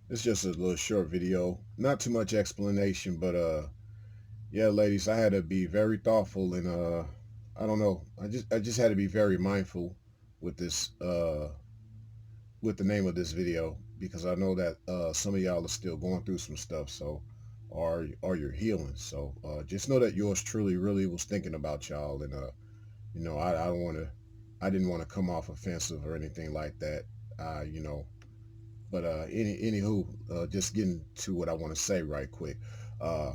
It's just a little short video, not too much explanation, but yeah, ladies, I had to be very thoughtful and I don't know, I just had to be very mindful with this with the name of this video because I know that some of y'all are still going through some stuff, so or you're healing. So just know that yours truly really was thinking about y'all, and I don't want to, I didn't want to come off offensive or anything like that. You know, but anywho, just getting to what I want to say right quick. Uh,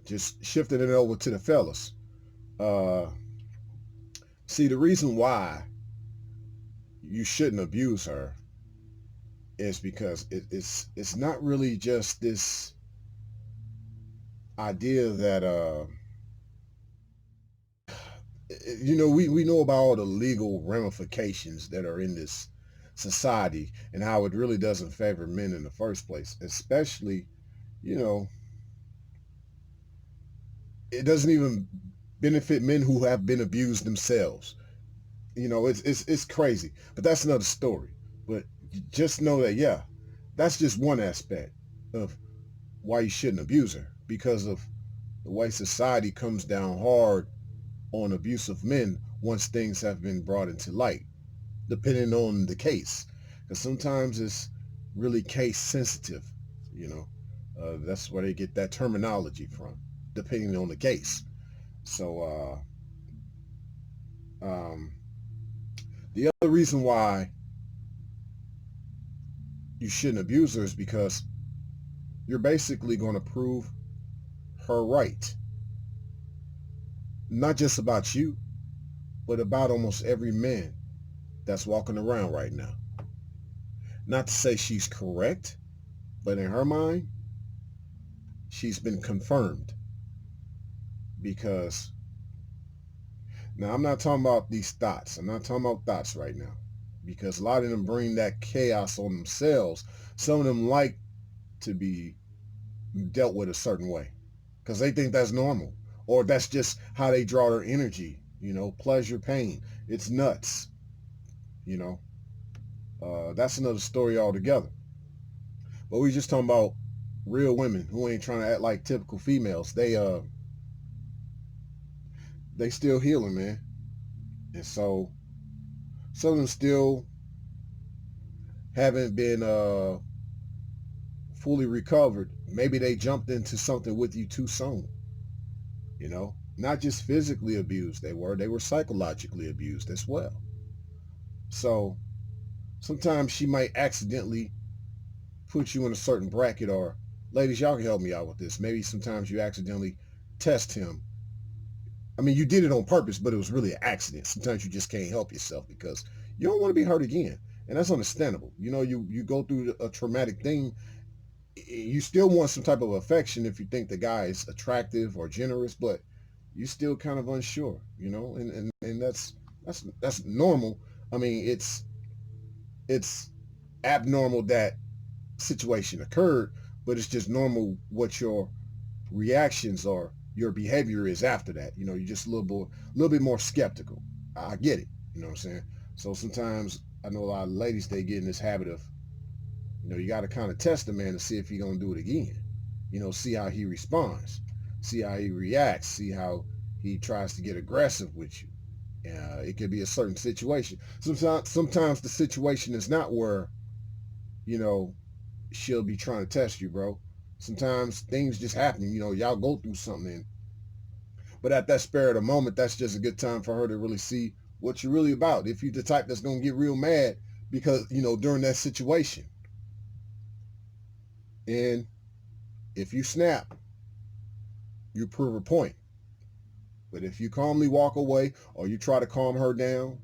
just shifting it over to the fellas. Uh, See, the reason why you shouldn't abuse her is because it's not really just this idea that we know about all the legal ramifications that are in this society and how it really doesn't favor men in the first place, especially you know it doesn't even benefit men who have been abused themselves. It's crazy, but that's another story. But just know that, yeah, that's just one aspect of why you shouldn't abuse her, because of the way society comes down hard on abusive men once things have been brought into light, depending on the case, because sometimes it's really case sensitive. you know that's where they get that terminology from, depending on the case. So um, the other reason why you shouldn't abuse her is because you're basically going to prove her right, not just about you, but about almost every man that's walking around right now. Not to say she's correct, but in her mind, she's been confirmed. Because now I'm not talking about these thoughts. I'm not talking about thoughts right now. Because a lot of them bring that chaos on themselves. Some of them like to be dealt with a certain way because they think that's normal, or that's just how they draw their energy. Pleasure, pain. It's nuts. You know, that's another story altogether. But we just talking about real women who ain't trying to act like typical females. They still healing, man, and so some of them still haven't been fully recovered. Maybe they jumped into something with you too soon. Not just physically abused. They were psychologically abused as well. So sometimes she might accidentally put you in a certain bracket, or ladies, y'all can help me out with this. Maybe sometimes you accidentally test him. I mean, you did it on purpose, but it was really an accident. Sometimes you just can't help yourself because you don't want to be hurt again, and that's understandable. You go through a traumatic thing. You still want some type of affection if you think the guy is attractive or generous, but you still kind of unsure, and that's normal. I mean, it's abnormal that situation occurred, but it's just normal what your reactions or your behavior is after that. You're just a little bit more skeptical. I get it. You know what I'm saying? So sometimes I know a lot of ladies, they get in this habit of, you got to kind of test the man to see if he's gonna do it again. See how he responds, see how he reacts, see how he tries to get aggressive with you. It could be a certain situation. Sometimes the situation is not where you know she'll be trying to test you, bro. Sometimes things just happen. Y'all go through something, but at that spur of the moment, that's just a good time for her to really see what you're really about. If you're the type that's gonna get real mad because during that situation, and if you snap, you prove a point. But if you calmly walk away or you try to calm her down,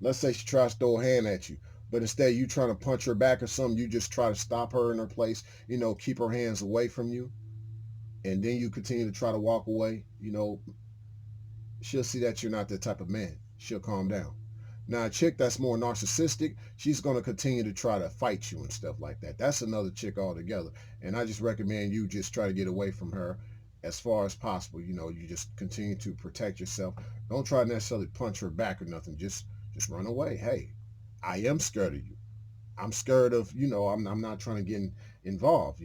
let's say she tries to throw a hand at you, but instead you trying to punch her back or something, you just try to stop her in her place, keep her hands away from you, and then you continue to try to walk away, she'll see that you're not that type of man. She'll calm down. Now, a chick that's more narcissistic, she's going to continue to try to fight you and stuff like that. That's another chick altogether. And I just recommend you just try to get away from her as far as possible. You just continue to protect yourself. Don't try to necessarily punch her back or nothing. Just run away. Hey, I am scared of you. I'm scared of, I'm not trying to get involved.